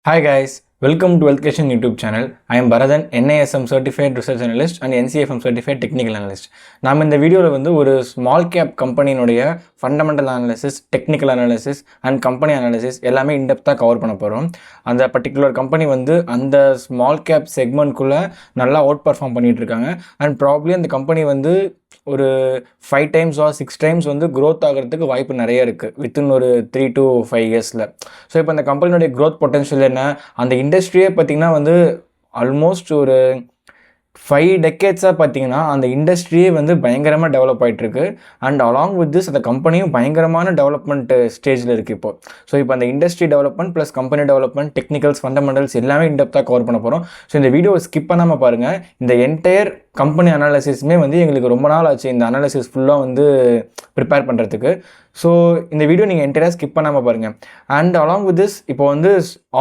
Hi guys, welcome to Wealthcation YouTube channel. I am Bharathan, NISM Certified Research Analyst and NCFM Certified Technical Analyst. நாம் இந்த வீடியோவில் வந்து ஒரு small cap கம்பெனியினுடைய fundamental analysis, technical analysis and company analysis எல்லாமே இன்டெப்த்தாக cover பண்ண போகிறோம். அந்த பர்டிகுலர் கம்பெனி வந்து அந்த ஸ்மால் கேப் செக்மெண்ட்குள்ளே நல்லா அவுட் பர்ஃபார்ம் பண்ணிகிட்டு இருக்காங்க. அண்ட் ப்ராப்ளி அந்த கம்பெனி வந்து ஒரு 5 times or 6 times வந்து க்ரோத் ஆகிறதுக்கு வாய்ப்பு நிறைய இருக்குது வித்தின் ஒரு 3 to 5 yearsல. ஸோ இப்போ அந்த கம்பெனியோடைய க்ரோத் பொட்டன்ஷியல் என்ன, அந்த இண்டஸ்ட்ரியே பார்த்திங்கன்னா வந்து ஆல்மோஸ்ட் ஒரு 5 decades பார்த்தீங்கன்னா அந்த இண்டஸ்ட்ரியே வந்து பயங்கரமாக டெவலப் ஆகிட்டுருக்கு. அண்ட் அலாங் வித் திஸ் அந்த கம்பெனியும் பயங்கரமான டெவலப்மெண்ட் ஸ்டேஜில் இருக்குது இப்போ. ஸோ இப்போ அந்த industry development plus company development, technicals, fundamentals எல்லாமே இன்டெப்த்தாக கவர் பண்ண போகிறோம். ஸோ இந்த வீடியோவை ஸ்கிப் பண்ணாமல் பாருங்கள். இந்த என்டையர் கம்பெனி அனாலிசிஸுமே வந்து எங்களுக்கு ரொம்ப நாள் ஆச்சு இந்த அனாலிசிஸ் ஃபுல்லாக வந்து ப்ரிப்பேர் பண்ணுறதுக்கு. ஸோ இந்த வீடியோ நீங்கள் என்டையராக ஸ்கிப் பண்ணாமல் பாருங்கள். அண்ட் அலாங் வித் திஸ் இப்போ வந்து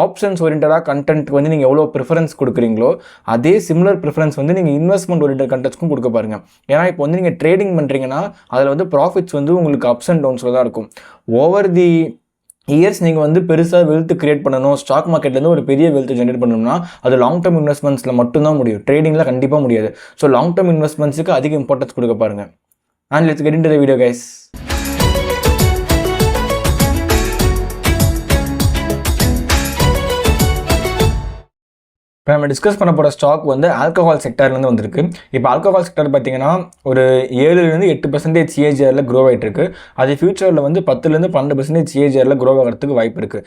ஆப்ஷன்ஸ் ஓரியன்டாக கண்டென்ட்க்கு வந்து நீங்கள் எவ்வளோ ப்ரிஃபரன்ஸ் கொடுக்குறீங்களோ அதே சிமிலர் ப்ரிஃபரன்ஸ் வந்து நீங்கள் இன்வெஸ்ட்மெண்ட் ஓரியன்ட் கண்டென்ட்ஸ்க்கும் கொடுக்க பாருங்கள். ஏன்னா இப்போ வந்து நீங்கள் ட்ரேடிங் பண்ணுறீங்கன்னா அதில் வந்து ப்ராஃபிட்ஸ் வந்து உங்களுக்கு அப்ஸ் அண்ட் டவுன்ஸில் தான் இருக்கும். ஓவர் தி இயர்ஸ் நீங்கள் வந்து பெருசாக வெல்த் கிரியேட் பண்ணணும், ஸ்டாக் மார்க்கெட்லேருந்து ஒரு பெரிய வெல்த் ஜென்ரேட் பண்ணணும்னா அது லாங் டேர்ம் இன்வெஸ்ட்மெண்ட்ஸில் மட்டும்தான் முடியும், ட்ரேடிங்கில் கண்டிப்பாக முடியாது. ஸோ லாங் டேர்ம் இன்வெஸ்ட்மெண்ட்ஸுக்கு அதிக இம்பார்ட்டன்ஸ் கொடுக்க பாருங்கள். And let's get into the video guys. இப்போ நம்ம டிஸ்கஸ் பண்ண போகிற ஸ்டாக் வந்து ஆல்கஹால் செக்டர்லேருந்து வந்திருக்கு. இப்போ ஆல்கஹால் செக்டர் பார்த்தீங்கன்னா ஒரு 7-8% CAGRல க்ரோ ஆகிட்டு இருக்கு. அது ஃபியூச்சரில் வந்து 10-12% CAGRல க்ரோ ஆகிறதுக்கு வாய்ப்பு இருக்குது.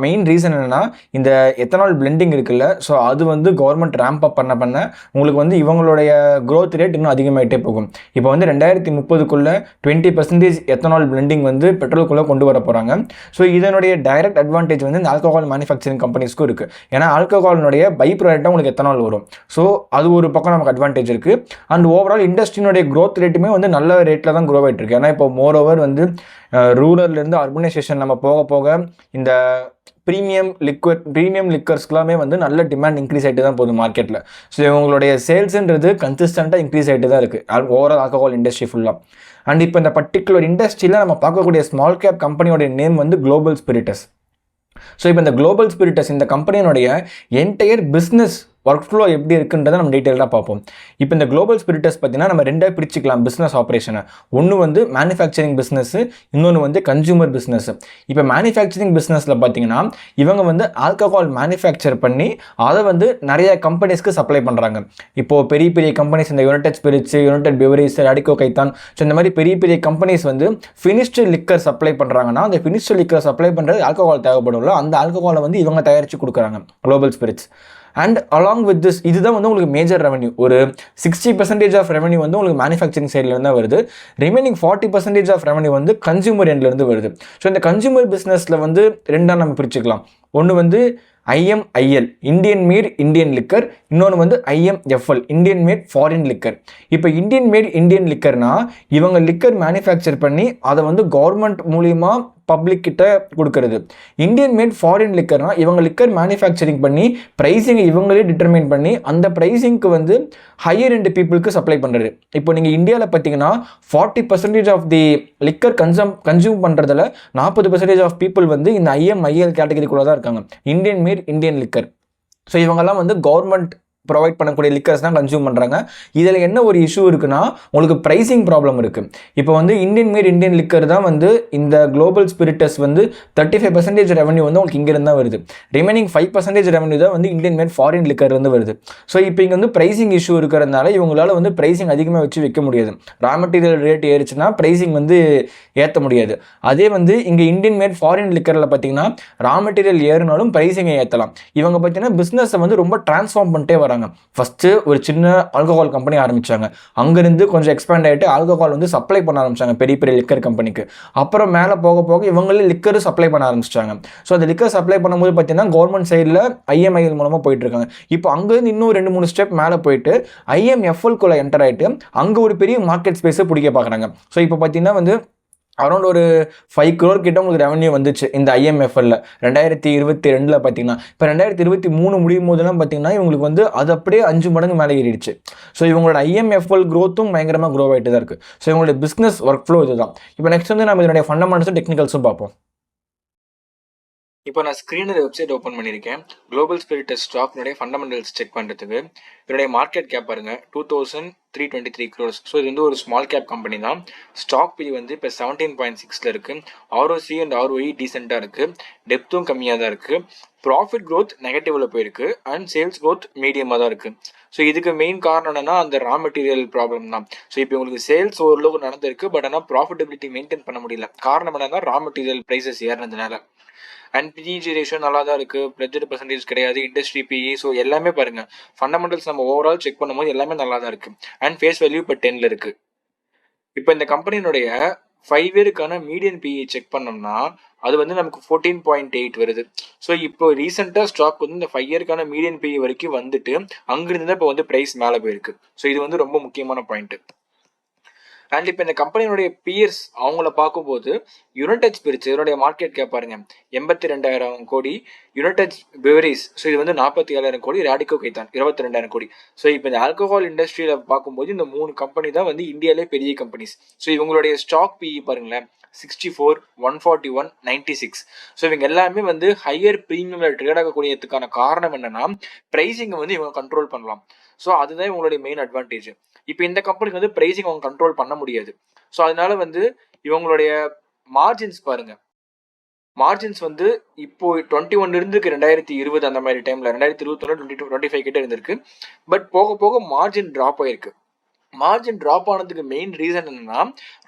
மெயின் ரீசன் என்னென்னா இந்த எத்தனால் பிளெண்டிங் இருக்குல்ல, ஸோ அது வந்து கவர்மெண்ட் ரேம்ப் அப் பண்ண உங்களுக்கு வந்து இவங்களுடைய க்ரோத் ரேட் இன்னும் அதிகமாகிட்டே போகும். இப்போ வந்து 2030 20% எத்தனால் பிளெண்டிங் வந்து பெட்ரோலுக்குள்ளே கொண்டு வர போகிறாங்க. ஸோ இதனுடைய டைரக்ட் அட்வான்டேஜ் வந்து இந்த ஆல்கஹால் மேனுஃபேக்சரிங் கம்பெனிஸ்க்கும் இருக்குது. ஏன்னா ஆல்கஹால் பை ப்ராடக்டாக உங்களுக்கு எத்தனால் வரும். ஸோ அது ஒரு பக்கம் நமக்கு அட்வான்டேஜ் இருக்குது. அண்ட் ஓவரால் இண்டஸ்ட்ரியினுடைய க்ரோத் ரேட்டுமே வந்து நல்ல ரேட்டில் தான் க்ரோ ஆகிட்டு இருக்கு. ஏன்னா இப்போ மோர் ஓவர் வந்து ரூரல்லேருந்து அர்பனைசேஷன் நம்ம போக போக இந்த ப்ரீமியம் லிக்கர்ஸ்க்குலாமே வந்து நல்ல டிமாண்ட் இன்க்ரீஸ் ஆகிட்டு தான் போகுது மார்க்கெட்டில். ஸோ இவங்களுடைய சேல்ஸுன்றது கன்சிஸ்டண்ட்டாக இன்க்ரீஸ் ஆகிட்டு தான் இருக்குது ஓவரால் ஆல்கஹால் இண்டஸ்ட்ரி ஃபுல்லாக. அண்ட் இப்போ இந்த பர்டிகுலர் இண்டஸ்ட்ரியில் நம்ம பார்க்கக்கூடிய ஸ்மால் கேப் கம்பெனியோடைய நேம் வந்து குளோபல் ஸ்பிரிட்டஸ். ஸோ இப்போ இந்த குளோபல் ஸ்பிரிட்டஸ் இந்த கம்பெனியினுடைய என்டையர் பிஸ்னஸ் ஒர்க் ஃப்ளோ எப்படி இருக்குன்றதை நம்ம டீட்டெயிலாக பார்ப்போம். இப்போ இந்த குளோபல் ஸ்பிரிட்டஸ் பார்த்தீங்கன்னா நம்ம ரெண்டாக பிரிச்சுக்கலாம் பிஸ்னஸ் ஆப்ரேஷனை. ஒன்று வந்து மேனுஃபேக்சரிங் பிஸ்னஸ்ஸு, இன்னொன்று வந்து கன்சூமர் பிஸ்னஸ். இப்போ மேனுஃபேக்சரிங் பிஸ்னஸில் பார்த்தீங்கன்னா இவங்க வந்து ஆல்கஹால் மேனுஃபேக்சர் பண்ணி அதை வந்து நிறைய கம்பெனிஸ்க்கு சப்ளை பண்ணுறாங்க. இப்போது பெரிய பெரிய கம்பெனிஸ் இந்த United spirits, United beverage, Radico Khaitan, so இந்த மாதிரி பெரிய பெரிய கம்பெனிஸ் வந்து ஃபினிஷ்டு லிக்கர் சப்ளை பண்ணுறாங்கன்னா அந்த ஃபினிஷ்டு லிக்கர் சப்ளை பண்ணுறது ஆல்கஹால் தேவைப்படும்ல, அந்த ஆல்கஹாலை வந்து இவங்க தயாரித்து கொடுக்குறாங்க global spirits. And along with this இதுதான் வந்து உங்களுக்கு மேஜர் ரெவன்யூ. ஒரு 60% ஆஃப் ரெவன்யூ வந்து உங்களுக்கு மேனுஃபேக்சரிங் சைட்லேருந்து வருது. ரிமைனிங் 40% ஆஃப் ரெவன்யூ வந்து கன்சூமர் எண்ட்லேருந்து வருது. ஸோ இந்த கன்சூமர் பிஸ்னஸில் வந்து ரெண்டாக நம்ம பிரிச்சுக்கலாம். ஒன்று வந்து IMIL Indian mat Indian liquor, இன்னொன்று வந்து IMFL Indian mat foreign liquor. இப்போ இந்தியன் மேட் இந்தியன் லிக்கர்னா இவங்க லிக்கர் மேனுஃபேக்சர் பண்ணி அதை வந்து கவர்மெண்ட் மூலிமா பப்ளிக் கிட்ட கொடுக்கறது. இந்தியன் மேட் ஃபாரின் லிக்கர்னா இவங்க லிக்கர் மேனுஃபேக்சரிங் பண்ணி ப்ரைஸிங்கை இவங்களே டிட்டர்மைன் பண்ணி அந்த ப்ரைஸிங்க்கு வந்து ஹையர் எண்ட் பீப்புளுக்கு சப்ளை பண்ணுறது. இப்போ நீங்கள் இந்தியாவில் பார்த்தீங்கன்னா 40% ஆஃப் தி லிக்கர் கன்சியூம் பண்ணுறதுல 40% ஆஃப் பீப்புள் வந்து இந்த IMIL கேட்டகரிக்குள்ளே தான் இருக்காங்க, Indian mat Indian liquor. So இவங்கெல்லாம் வந்து கவர்மெண்ட் ப்ரொவைட் பண்ணக்கூடிய லிக்கர்ஸ் தான் கன்சியூம் பண்ணுறாங்க. இதில் என்ன ஒரு இஷ்யூ இருக்குன்னா உங்களுக்கு ப்ரைஸிங் ப்ராப்ளம் இருக்குது. இப்போ வந்து இந்தியன் மேட் இந்தியன் லிக்கர் தான் வந்து இந்த குளோபல் ஸ்பிரிட்டஸ் வந்து 35% ரெவன்யூ வந்து உங்களுக்கு இங்கேருந்து தான் வருது. ரிமைனிங் 5% ரெவன்யூ தான் வந்து இந்தியன் மேட் ஃபாரின் லிக்கர் வந்து வருது. ஸோ இப்போ இங்கே வந்து ப்ரைஸிங் இஷ்யூ இருக்கிறதுனால இவங்களால வந்து ப்ரைஸிங் அதிகமாக வச்சு வைக்க முடியாது. ரா மெட்டீரியல் ரேட் ஏறிச்சுன்னா ப்ரைஸிங் வந்து ஏற்ற முடியாது. அதே வந்து இங்கே இந்தியன் மேட் ஃபாரின் லிக்கரில் பார்த்தீங்கன்னா ரா மெட்டீரியல் ஏறினாலும் ப்ரைஸிங்கை ஏற்றலாம். இவங்க பார்த்தீங்கன்னா பிஸ்னஸை வந்து ரொம்ப டிரான்ஸ்ஃபார்ம் பண்ணிட்டே வராங்க. ஃபஸ்ட்டு ஒரு சின்ன ஆல்கஹால் கம்பெனி ஆரம்பித்தாங்க, அங்கேருந்து கொஞ்சம் எக்ஸ்பேண்ட் ஆகிட்டு ஆல்கஹால் வந்து சப்ளை பண்ண ஆரம்பித்தாங்க பெரிய பெரிய லிக்கர் கம்பெனிக்கு. அப்புறம் மேலே போக போக இவங்களே லிக்கர் சப்ளை பண்ண ஆரம்பிச்சிட்டாங்க. ஸோ அந்த லிக்கர் சப்ளை பண்ணும்போது பார்த்தீங்கன்னா கவர்மெண்ட் சைடில் IMIL மூலமாக போயிட்டுருக்காங்க. இப்போ அங்கேருந்து இன்னும் 2-3 ஸ்டெப் மேலே போயிட்டு IMFLக்குள்ளே என்டர் ஆகிட்டு அங்கே ஒரு பெரிய மார்க்கெட் ஸ்பேஸை பிடிக்க பார்க்குறாங்க. ஸோ இப்போ பார்த்தீங்கன்னா வந்து அரௌண்ட் ஒரு 5 crore கிட்ட உங்களுக்கு ரெவன்யூ வந்துச்சு இந்த IMFL 2022 பார்த்தீங்கன்னா. இப்போ 2023 முடியும் போதெல்லாம் பார்த்தீங்கன்னா இவங்களுக்கு வந்து அது அப்படியே 5 மடங்கு மேலே ஏறிடுச்சு. ஸோ இவங்களோட IMFL க்ரோத்தும் பயங்கரமாக க்ரோ ஆகிட்டு தான் இருக்குது. ஸோ இவங்களோட பிஸ்னஸ் ஒர்க் ஃப்ளோ இதுதான். இப்போ நெக்ஸ்ட் வந்து நம்ம இதனுடைய ஃபண்டமெண்டல்ஸும் டெக்னிக்கல்ஸும் பார்ப்போம். இப்போ நான் ஸ்க்ரீனில் வெப்சைட் ஓப்பன் பண்ணியிருக்கேன். குளோபல் ஸ்பிரிட் ஸ்டாக்னுடைய ஃபண்டமெண்டல்ஸ் செக் பண்ணுறதுக்கு. இதனுடைய மார்க்கெட் கேப் பாருங்க 2323 crores. ஸோ இது வந்து ஒரு ஸ்மால் கேப் கம்பெனி தான். ஸ்டாக் பி வந்து இப்போ 17.6 இருக்கு. ஆர்ஓசி அண்ட் ஆர்ஓஇ டீசெண்டாக இருக்கு. டெப்த்தும் கம்மியாக தான் இருக்கு. ப்ராஃபிட் க்ரோத் நெகட்டிவ்ல போயிருக்கு அண்ட் சேல்ஸ் க்ரோத் மீடியமாக தான் இருக்கு. ஸோ இதுக்கு மெயின் காரணம் என்னன்னா அந்த ரா மெட்டீரியல் ப்ராப்ளம் தான். ஸோ இப்போ உங்களுக்கு சேல்ஸ் ஓரளவுக்கு நடந்திருக்கு, பட் ஆனால் ப்ராஃபிட்டபிலிட்டி மெயின்டைன் பண்ண முடியல. காரணம் என்னன்னா ரா மெட்டீரியல் ப்ரைஸஸ் ஏறினதுனால. அண்ட் பிஇஜி ரேஷியோ நல்லா தான் இருக்கு. ப்ரெஜர் பர்சன்டேஜ் கிடையாது. இண்டஸ்ட்ரி பிஇ, ஸோ எல்லாமே பாருங்க ஃபண்டமெண்டல்ஸ் நம்ம ஓவரால் செக் பண்ணும்போது எல்லாமே நல்லா தான் இருக்கு. அண்ட் ஃபேஸ் வேல்யூ இப்போ 10ல இருக்கு. இப்போ இந்த கம்பெனியினுடைய 5 இயருக்கான மீடியன் பிஇ செக் பண்ணோம்னா அது வந்து நமக்கு 14.8 வருது. ஸோ இப்போ ரீசெண்டாக ஸ்டாக் வந்து இந்த 5 இயருக்கான மீடியன் பிஇ வரைக்கும் வந்துட்டு அங்கிருந்து தான் இப்போ வந்து ப்ரைஸ் மேலே போயிருக்கு. ஸோ இது வந்து ரொம்ப முக்கியமான பாயிண்ட். அண்ட் இப்போ இந்த கம்பெனியுடைய பியர்ஸ் அவங்கள பார்க்கும்போது யுனைடெட் ஸ்பிரிட்ஸ் இதனுடைய மார்க்கெட் கேப் பாருங்க 82,000 கோடி. யுனைடெட் பெவரேஜ் ஸோ இது வந்து 47,000 கோடி. ரேடிகோ கைத்தான் 22,000 கோடி. ஸோ இப்போ இந்த ஆல்கஹால் இண்டஸ்ட்ரியில பார்க்கும்போது இந்த 3 கம்பெனி தான் வந்து இந்தியாவிலே பெரிய கம்பெனிஸ். ஸோ இவங்களுடைய ஸ்டாக் பிஇ பாருங்களேன் 64, 141, 96. ஸோ இவங்க எல்லாமே வந்து ஹையர் ப்ரீமியம்ல ட்ரேட் ஆகக்கூடியதுக்கான காரணம் என்னன்னா பிரைசிங்கை வந்து இவங்க கண்ட்ரோல் பண்ணலாம். ஸோ அதுதான் இவங்களுடைய மெயின் அட்வான்டேஜ். இப்போ இந்த கம்பெனிக்கு வந்து பிரைசிங் அவங்க கண்ட்ரோல் பண்ண முடியாது. ஸோ அதனால வந்து இவங்களுடைய மார்ஜின்ஸ் பாருங்க. மார்ஜின்ஸ் வந்து இப்போ 21 இருந்திருக்கு 2020 அந்த மாதிரி டைம்ல 2021 25 கிட்ட இருந்திருக்கு. பட் போக போக மார்ஜின் டிராப் ஆயிருக்கு. மார்ஜின் டிராப் ஆனதுக்கு மெயின் ரீசன் என்னன்னா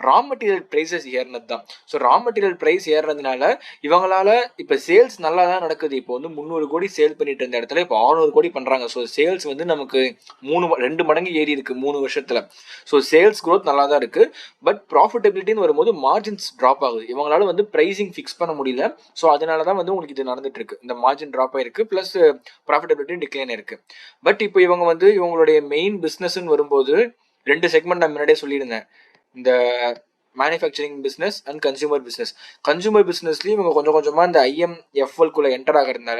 ரா மெட்டீரியல் பிரைசஸ் ஏறினது தான். ஸோ ரா மெட்டீரியல் பிரைஸ் ஏறினதுனால இவங்களால இப்போ சேல்ஸ் நல்லா தான் நடக்குது. இப்போ வந்து 300 கோடி சேல் பண்ணிட்டு இருந்த இடத்துல இப்போ 600 கோடி பண்றாங்க. ஸோ சேல்ஸ் வந்து நமக்கு 2 மடங்கு ஏறி இருக்கு 3 வருஷத்துல. ஸோ சேல்ஸ் க்ரோத் நல்லா தான் இருக்கு. பட் ப்ராஃபிட்டபிலிட்டின்னு வரும்போது மார்ஜின்ஸ் டிராப் ஆகுது. இவங்களால வந்து பிரைசிங் ஃபிக்ஸ் பண்ண முடியல. ஸோ அதனால தான் வந்து உங்களுக்கு இது நடந்துட்டு இருக்கு. இந்த மார்ஜின் டிராப் ஆயிருக்கு பிளஸ் ப்ராஃபிட்டபிலிட்டி டிக்ளைன் இருக்கு. பட் இப்போ இவங்க வந்து இவங்களுடைய மெயின் பிஸ்னஸ்ன்னு வரும்போது 2 செக்மெண்ட் நான் முன்னாடியே சொல்லியிருந்தேன். இந்த manufacturing business and consumer business. Consumer பிஸ்னஸ்லேயும் இவங்க கொஞ்சம் கொஞ்சமாக இந்த ஐஎம்எஃப்எல்குள்ளே என்டர் ஆகிறதுனால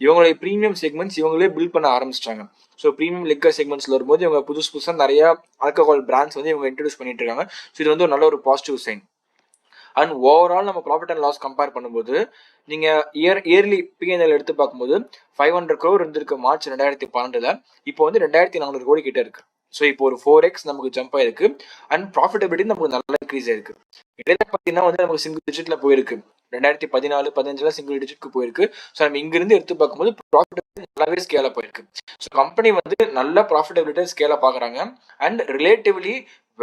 இவங்களுடைய ப்ரீமியம் செக்மெண்ட்ஸ் இவங்களே பில்ட் பண்ண ஆரம்பிச்சிட்டாங்க. ஸோ ப்ரீமியம் லிக்கர் செக்மெண்ட்ஸில் வரும்போது இவங்க புதுசாக நிறைய ஆல்கஹால் பிராண்ட்ஸ் வந்து இவங்க இன்ட்ரடியூஸ் பண்ணிட்டு இருக்காங்க. ஸோ இது வந்து ஒரு நல்ல ஒரு பாசிட்டிவ் சைன். அண்ட் ஓவரால் நம்ம ப்ராஃபிட் அண்ட் லாஸ் கம்பேர் பண்ணும்போது நீங்கள் இயர்லி பிஎன்எல் எடுத்து பார்க்கும்போது 500 crore இருந்திருக்கு மார்ச் 2012. இப்போ வந்து 2,400 கோடி கிட்ட இருக்கு. ஸோ இப்போ ஒரு 4x நமக்கு ஜம்ப் ஆயிருக்கு. அண்ட் ப்ராஃபிட்டபிலிட்டி நமக்கு நல்லா இன்க்ரீஸ் ஆயிருக்கு. இடையில பார்த்தீங்கன்னா வந்து நமக்கு சிங்கிள் டிஜிட்ல போயிருக்கு. 2014-15 சிங்கிள் டிஜிட்க்கு போயிருக்கு. ஸோ நம்ம இங்கிருந்து எடுத்து பார்க்கும்போது ப்ராஃபிட்டபிலிட்டி நல்லாவே ஸ்கேல போயிருக்கு. ஸோ கம்பெனி வந்து நல்ல ப்ராஃபிட்டபிலிட்டி ஸ்கேல பார்க்குறாங்க. அண்ட் ரிலேட்டிவ்லி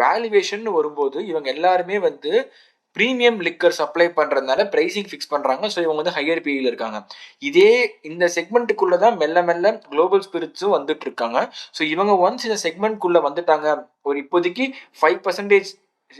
வேல்யூவேஷன் வரும்போது இவங்க எல்லாருமே வந்து ப்ரீமியம் லிக்கர் சப்ளை பண்றதுனால பிரைசிங் ஃபிக்ஸ் பண்றாங்க. ஸோ இவங்க வந்து ஹையர் பிஇல இருக்காங்க. இதே இந்த செக்மெண்ட்டுக்குள்ள தான் மெல்ல மெல்ல குளோபல் ஸ்பிரிட்ஸும் வந்துட்டு இருக்காங்க. ஸோ இவங்க ஒன்ஸ் இந்த செக்மெண்ட்குள்ள வந்துட்டாங்க ஒரு இப்போதைக்கு 5%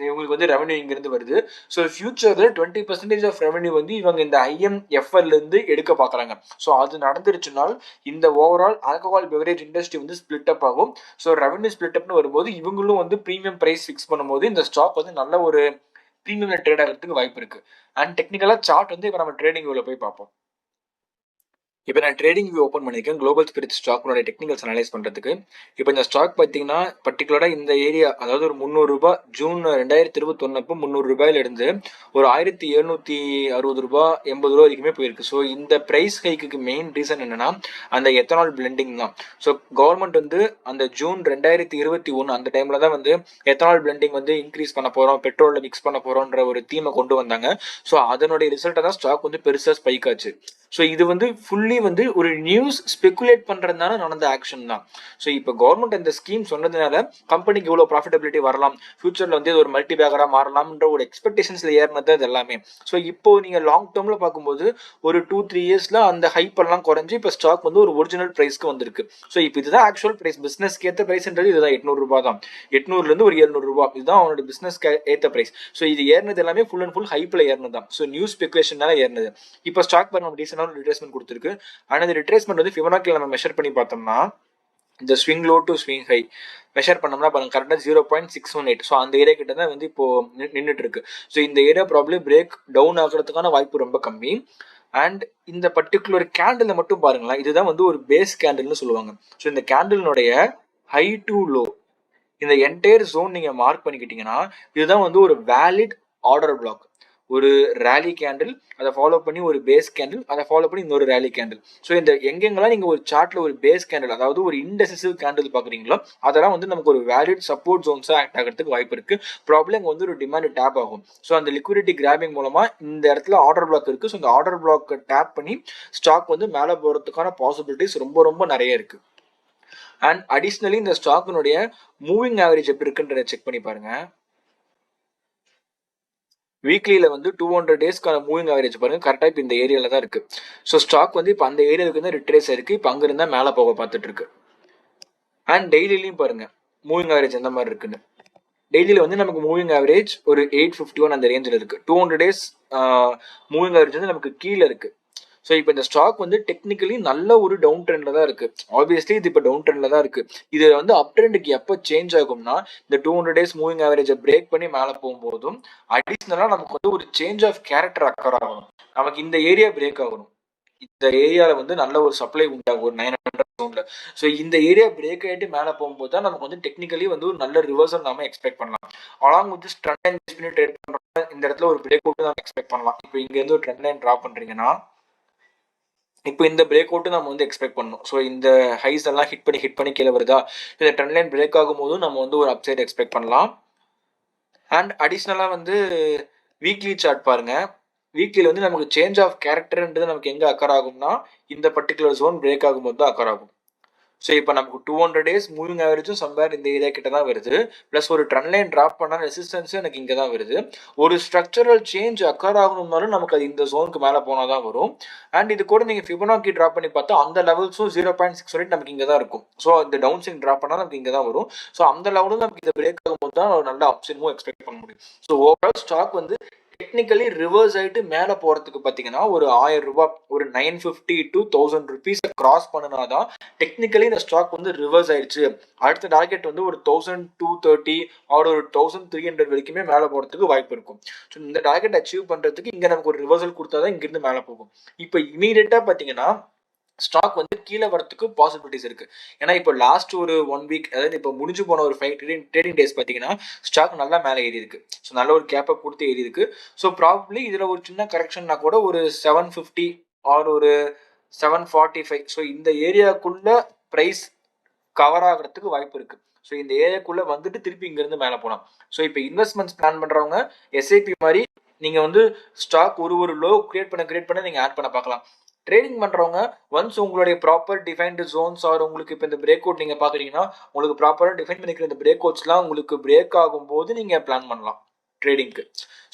இவங்களுக்கு வந்து ரெவன்யூ இங்கிருந்து வருது. ஸோ ஃபியூச்சர்ல 20% ஆஃப் ரெவன்யூ வந்து இவங்க இந்த ஐஎம்எஃப்எல்ல இருந்து எடுக்க பாக்குறாங்க. ஸோ அது நடந்துருச்சுனால் இந்த ஓவரால் ஆல்கஹால் பெவரேஜ் இண்டஸ்ட்ரி வந்து ஸ்பிளிட் அப் ஆகும். ஸோ ரெவன்யூ ஸ்பிளிட் அப்னு வரும்போது இவங்களும் வந்து ப்ரீமியம் பிரைஸ் ஃபிக்ஸ் பண்ணும்போது இந்த ஸ்டாக் வந்து நல்ல ஒரு ப்ரீமியம்ல ட்ரேட் ஆகிறதுக்கு வாய்ப்பு இருக்கு. அண்ட் டெக்னிக்கலா சார்ட் வந்து இப்போ நம்ம ட்ரேடிங் வியூல போய் பார்ப்போம். இப்போ நான் ட்ரேடிங் வியூ ஓப்பன் பண்ணியிருக்கேன் குளோபல் ஸ்பிரிட் ஸ்டாக்னுடைய டெக்னிக்கல்ஸ் அனலைஸ் பண்ணுறதுக்கு. இப்போ இந்த ஸ்டாக் பார்த்தீங்கன்னா பர்டிகுலராக இந்த ஏரியா அதாவது ஒரு 300 ரூபாய் ஜூன் 2021 அப்போ 300 ரூபாயில இருந்து ஒரு 1,760 ரூபாய் 80 ரூபா வரைக்குமே போயிருக்கு. ஸோ இந்த பிரைஸ் ஹைக்கு மெயின் ரீசன் என்னன்னா அந்த எத்தனால் பிளெண்டிங் தான். ஸோ கவர்மெண்ட் வந்து அந்த ஜூன் 2021 அந்த டைம்ல தான் வந்து எத்தனால் பிளெண்டிங் வந்து இன்க்ரீஸ் பண்ண போறோம், பெட்ரோல்ல மிக்ஸ் பண்ண போறோம்ன்ற ஒரு தீமை கொண்டு வந்தாங்க. ஸோ அதனுடைய ரிசல்ட்டை தான் ஸ்டாக் வந்து பெருசாக ஸ்பைக் ஆச்சு. ஸோ இது வந்து ஃபுல்லி வந்து ஒரு நியூஸ் ஸ்பெகுலேட் பண்றதுனால நடந்த ஆக்ஷன் தான். ஸோ இப்போ கவர்மெண்ட் இந்த ஸ்கீம் சொன்னதுனால கம்பெனிக்கு இவ்வளோ ப்ராஃபிட்டபிலிட்டி வரலாம், ஃபியூச்சர்ல வந்து ஒரு மல்டி பேக்கரா மாறலாம்ன்ற ஒரு எக்ஸ்பெக்டேஷன்ஸ்ல ஏறினது அது எல்லாமே. ஸோ இப்போ நீங்க லாங் டேர்ம்ல பார்க்கும்போது ஒரு 2-3 இயர்ஸ்ல அந்த ஹைப் எல்லாம் குறைஞ்சு இப்போ ஸ்டாக் வந்து ஒரு ஒரிஜினல் பிரைஸ்க்கு வந்திருக்கு. ஸோ இப்போ இதுதான் ஆக்சுவல் பிரைஸ். பிசினஸ்க்கு ஏற்ற பிரைஸ்ன்றது இதுதான் 800 ரூபாய் தான். 800ல இருந்து ஒரு 700 ரூபாய் இதுதான் அவனோட பிசினஸ்க்கு ஏற்ற பிரைஸ். ஸோ இது ஏறினது எல்லாமே ஃபுல் அண்ட் ஃபுல் ஹைப்ல ஏறினது தான். ஸோ நியூஸ் ஸ்பெகுலேஷனால ஏறினது. இப்போ ஸ்டாக் நம்ம டீசென்டான ரிட்ரேஸ்மெண்ட் கொடுத்துருக்கு. ஆனால் இந்த ரிட்ரேஸ்மெண்ட் வந்து ஃபிபனாக்கில் நம்ம மெஷர் பண்ணி பார்த்தோம்னா இந்த swing low to swing high measure பண்ணோம்னா பாருங்க கரெக்டாக 0.618. ஸோ அந்த ஏரியா கிட்ட தான் வந்து இப்போ நின்றுட்டு இருக்கு. ஸோ இந்த ஏரியா ப்ராப்ளம் பிரேக் டவுன் ஆகிறதுக்கான வாய்ப்பு ரொம்ப கம்மி. அண்ட் இந்த பர்டிகுலர் கேண்டில் மட்டும் பாருங்களேன், இதுதான் வந்து ஒரு பேஸ் கேண்டில்னு சொல்லுவாங்க. ஸோ இந்த கேண்டிலுடைய ஹை டு லோ இந்த என்டையர் ஜோன் நீங்க மார்க் பண்ணிக்கிட்டீங்கன்னா இதுதான் வந்து ஒரு வேலிட் ஆர்டர் பிளாக். ஒரு ரேலி கேண்டில், அதை ஃபாலோ பண்ணி ஒரு பேஸ் கேண்டில், அதை ஃபாலோ பண்ணி இன்னொரு ரேலி கேண்டில். ஸோ இந்த எங்கெங்கெல்லாம் நீங்கள் ஒரு சார்ட்டில் ஒரு பேஸ் கேண்டில், அதாவது ஒரு இன்டெசிசிவ் கேண்டில் பார்க்குறீங்களோ அதெல்லாம் வந்து நமக்கு ஒரு வேலிட் சப்போர்ட் ஜோன்ஸாக ஆக்ட் ஆகிறதுக்கு வாய்ப்பு இருக்குது. ப்ராப்ளம் இங்கே வந்து ஒரு டிமாண்ட் டேப் ஆகும். ஸோ அந்த லிக்விடிட்டி கிராபிங் மூலமாக இந்த இடத்துல ஆர்டர் பிளாக் இருக்குது. ஸோ இந்த ஆர்டர் பிளாக் டேப் பண்ணி ஸ்டாக் வந்து மேலே போகிறதுக்கான பாசிபிலிட்டிஸ் ரொம்ப ரொம்ப நிறைய இருக்குது. அண்ட் அடிஷ்னலி இந்த ஸ்டாக்கினுடைய மூவிங் ஆவரேஜ் எப்படி இருக்குன்றத செக் பண்ணி பாருங்க. வீக்லியில் வந்து 200 டேஸ்க்கான மூவிங் ஆவரேஜ் பாருங்க, கரெக்டாக இப்போ இந்த ஏரியாவில் தான் இருக்கு. ஸோ ஸ்டாக் வந்து இப்போ அந்த ஏரியாவுக்கு வந்து ரிட்ரேஸ் ஆயிருக்கு. இப்போ அங்கே இருந்தால் மேலே போக பார்த்துட்டு இருக்கு. அண்ட் டெய்லிலையும் பாருங்க மூவிங் ஆவரேஜ் எந்த மாதிரி இருக்குன்னு. டெய்லியில் வந்து நமக்கு மூவிங் ஆவரேஜ் ஒரு 851 அந்த ரேஞ்சில் இருக்கு. 200 டேஸ் மூவிங் ஆவரேஜ் வந்து நமக்கு கீழே இருக்கு. ஸோ இப்போ இந்த ஸ்டாக் வந்து டெக்னிக்கலி நல்ல ஒரு டவுன் ட்ரெண்ட்ல தான் இருக்கு. ஆப்வியஸ்லி இது இப்போ டவுன் ட்ரெண்ட்ல தான் இருக்கு. இது வந்து அப் ட்ரெண்டுக்கு எப்போ சேஞ்ச் ஆகும்னா இந்த 200 டேஸ் மூவிங் ஆவரேஜை பிரேக் பண்ணி மேலே போகும்போதும் அடிஷ்னலாக நமக்கு வந்து ஒரு சேஞ்ச் ஆஃப் கேரக்டர் அக்கர் ஆகணும். நமக்கு இந்த ஏரியா பிரேக் ஆகணும். இந்த ஏரியாவில் வந்து நல்ல ஒரு சப்ளை உண்டாகும் ஒரு 900 ஜோன்ல. ஸோ இந்த ஏரியா பிரேக் ஆகிட்டு மேலே போகும்போது தான் நமக்கு வந்து டெக்னிக்கலி வந்து ஒரு நல்ல ரிவர்சல் நாம எக்ஸ்பெக்ட் பண்ணலாம். Along with trend line base பண்ணி ட்ரேட் பண்றோம், இந்த இடத்துல ஒரு பிரேக் அவுட் நம்ம எக்ஸ்பெக்ட் பண்ணலாம். இப்போ இங்க இருந்து ஒரு ட்ரெண்ட் லைன் டிரா பண்றீங்கன்னா இப்போ இந்த பிரேக் அவுட்டு நம்ம வந்து எக்ஸ்பெக்ட் பண்ணணும். ஸோ இந்த ஹைஸ் எல்லாம் ஹிட் பண்ணி கீழே வருதா, இந்த ட்ரெண்ட் லைன் பிரேக் ஆகும் போதும் நம்ம வந்து ஒரு அப்சைட் எக்ஸ்பெக்ட் பண்ணலாம். அண்ட் அடிஷ்னலாக வந்து வீக்லி சார்ட் பாருங்க. வீக்லியில் வந்து நமக்கு சேஞ்ச் ஆஃப் கேரக்டர்ன்றது நமக்கு எங்கே அக்கர் ஆகும்னா இந்த பர்டிகுலர் ஜோன் பிரேக் ஆகும்போது தான் அக்கர் ஆகும். ஸோ இப்போ நமக்கு 200 டேஸ் மூவிங் ஆவரேஜும் சம்வேர் இந்த ஏரியா கிட்ட தான் வருது. ப்ளஸ் ஒரு ட்ரெண்ட் லைன் ட்ராப் பண்ணால் ரெசிஸ்டன்ஸும் எனக்கு இங்கே தான் வருது. ஒரு ஸ்ட்ரக்சரல் சேஞ்ச் அக்கர் ஆகணும்னாலும் நமக்கு அது இந்த ஜோனுக்கு மேலே போனால் தான் வரும். அண்ட் இது கூட நீங்கள் ஃபிபனாக்கி ட்ராப் பண்ணி பார்த்தா அந்த லெவல்ஸும் 0.6 நமக்கு இங்கே தான் இருக்கும். ஸோ இந்த டவுன் சைன் ட்ராப் பண்ணால் நமக்கு இங்கே தான் வரும். ஸோ அந்த லெவலும் நமக்கு இதை பிரேக் ஆகும்போது தான் ஒரு நல்ல அப்சைடும் எக்ஸ்பெக்ட் பண்ண முடியும். ஸோ ஓவரால் ஸ்டாக் வந்து டெக்னிக்கலி ரிவர்ஸ் ஆகிட்டு மேலே போகிறதுக்கு பார்த்தீங்கன்னா ஒரு 1000 ரூபாய், ஒரு 950 to 1000 ருபீஸ் கிராஸ் பண்ணினாதான் டெக்னிக்கலி இந்த ஸ்டாக் வந்து ரிவர்ஸ் ஆயிடுச்சு. அடுத்த டார்கெட் வந்து ஒரு 1230 ஆர் ஒரு 1300 வரைக்குமே மேலே போகிறதுக்கு வாய்ப்பு இருக்கும். ஸோ இந்த டார்கெட் அச்சீவ் பண்ணுறதுக்கு இங்கே நமக்கு ஒரு ரிவர்சல் கொடுத்தா தான் இங்கிருந்து மேலே போகும். இப்போ இமீடியட்டாக பார்த்தீங்கன்னா ஸ்டாக் வந்து கீழே வரத்துக்கு பாசிபிலிட்டிஸ் இருக்கு. ஏன்னா இப்போ லாஸ்ட் ஒரு 1 வீக், அதாவது இப்போ முடிஞ்சு போன ஒரு 5 ட்ரேடிங் டேஸ் பார்த்தீங்கன்னா ஸ்டாக் நல்லா மேலே ஏறி இருக்கு. ஸோ நல்ல ஒரு கேப்பை கொடுத்து ஏறி இருக்கு. ஸோ ப்ராபப்ளி இதில் ஒரு சின்ன கரெக்ஷன்னா கூட ஒரு 750 ஆர் ஒரு 745, ஸோ இந்த ஏரியாக்குள்ள ப்ரைஸ் கவர் ஆகிறதுக்கு வாய்ப்பு இருக்கு. ஸோ இந்த ஏரியாக்குள்ள வந்துட்டு திருப்பி இங்கிருந்து மேலே போகலாம். ஸோ இப்போ இன்வெஸ்ட்மெண்ட்ஸ் பிளான் பண்றவங்க எஸ்ஐபி மாதிரி நீங்க வந்து ஸ்டாக் ஒரு லோ கிரியேட் பண்ண நீங்க ஆட் பண்ண பார்க்கலாம். ட்ரேடிங் பண்றவங்க ஒன்ஸ் உங்களுடைய ப்ராப்பர் டிஃபைன்டு ஜோன்ஸ் ஆர் உங்களுக்கு இப்போ இந்த பிரேக் அவுட் நீங்க பாக்குறீங்கன்னா உங்களுக்கு ப்ராப்பரா டிஃபைன் பண்ணிக்கிற இந்த பிரேக் அவுட்ஸ்லாம் உங்களுக்கு பிரேக் ஆகும் போது நீங்க பிளான் பண்ணலாம் ட்ரேடிங்க்கு.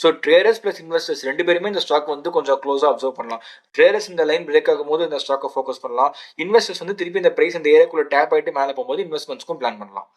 ஸோ ட்ரேடர்ஸ் பிளஸ் இன்வெஸ்டர்ஸ் 2 பேருமே இந்த ஸ்டாக் வந்து கொஞ்சம் க்ளோஸாக அப்சர்வ் பண்ணலாம். ட்ரேடர்ஸ் இந்த லைன் பிரேக் ஆகும் போது இந்த ஸ்டாக்கை ஃபோக்கஸ் பண்ணலாம். இன்வெஸ்டர்ஸ் வந்து திருப்பி இந்த பிரைஸ் இந்த ஏரியாக்குள்ள டேப் ஆகிட்டு மேலே போகும்போது இன்வெஸ்ட்மெண்ட்ஸ்க்கும் பிளான் பண்ணலாம்.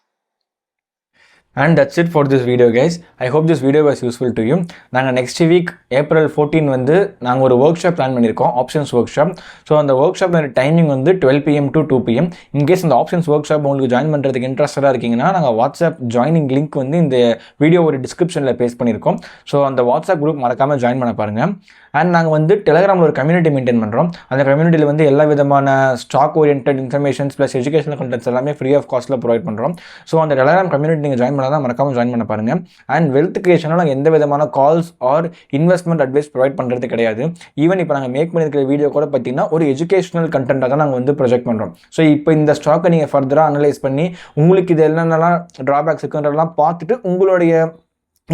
And that's it for this video guys. I hope this video was useful to you. நாங்கள் நெக்ஸ்ட் வீக் April 14 வந்து நாங்கள் ஒரு ஒர்க் ஷாப் பிளான் பண்ணியிருக்கோம், ஆப்ஷன்ஸ் ஒர்க் ஷாப். ஸோ அந்த ஒர்க் ஷாப் டைமிங் வந்து 12 PM to 2 PM. இன்கேஸ் அந்த options work shop உங்களுக்கு join பண்ணுறதுக்கு இன்ட்ரெஸ்டாக இருக்கீங்கன்னா நாங்கள் வாட்ஸ்அப் ஜாயினிங் லிங்க் வந்து இந்த வீடியோ ஒரு டிஸ்கிரிப்ஷனில் பேஸ்ட் பண்ணியிருக்கோம். ஸோ அந்த வாட்ஸ்அப் குரூப் மறக்காமல் ஜாயின் பண்ண பாருங்கள். அண்ட் நாங்கள் வந்து டெலிகிராமில் ஒரு கம்யூனிட்டி மெயின்டைன் பண்ணுறோம். அந்த கம்யூனிட்டியில் வந்து எல்லா விதமான stock orient informations plus educational contents எல்லாமே ஃப்ரீ ஆஃப் காஸ்ட்டில் ப்ரொவைட் பண்ணுறோம். ஸோ அந்த டெலிகிராம் கம்யூனிட்டி நீங்கள் ஜாயின் பண்ணால் தான் மறக்காமல் ஜாயின் பண்ண பாருங்கள். அண்ட் வெல்த் கிரியேஷனில் நாங்கள் எந்த விதமான calls or investment advice provide பண்ணுறது கிடையாது. ஈவன் இப்போ நாங்கள் மேக் பண்ணியிருக்கிற வீடியோ கூட பார்த்தீங்கன்னா ஒரு எஜுகேஷனல் கண்டென்ட்டாக தான் நாங்கள் வந்து ப்ரொஜெக்ட் பண்ணுறோம். ஸோ இப்போ இந்த ஸ்டாக்கை நீங்கள் ஃபர்தராக அனலைஸ் பண்ணி உங்களுக்கு இது என்னென்னலாம் ட்ராபேக்ஸ் இருக்குன்றதெல்லாம் பார்த்துட்டு உங்களுடைய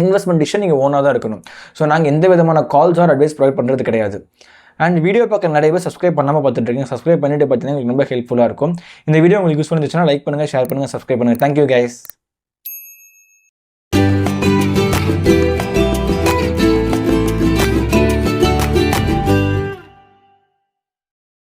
இன்வெஸ்ட்மெண்ட் டிசிஷன் நீங்கள் ஓனாக தான் இருக்கணும். ஸோ நாங்கள் எந்த விதமான கால்ஸ் ஆர் அட்வைஸ் ப்ரொவைட் பண்ணுறது கிடையாது. அண்ட் வீடியோ பார்க்க நிறைய பேர் சப்ஸ்கிரைப் பண்ணாமல் பார்த்துட்டு இருக்கீங்க. சப்ஸ்கிரைப் பண்ணிட்டு பார்த்தீங்கன்னா உங்களுக்கு ரொம்ப ஹெல்ப்ஃபுல்லாக இருக்கும். இந்த வீடியோ உங்களுக்கு யூஸ் பண்ணிச்சுன்னா லைக் பண்ணுங்கள், ஷேர் பண்ணுங்கள், சப்ஸ்கிரைப் பண்ணுங்கள். Thank you guys.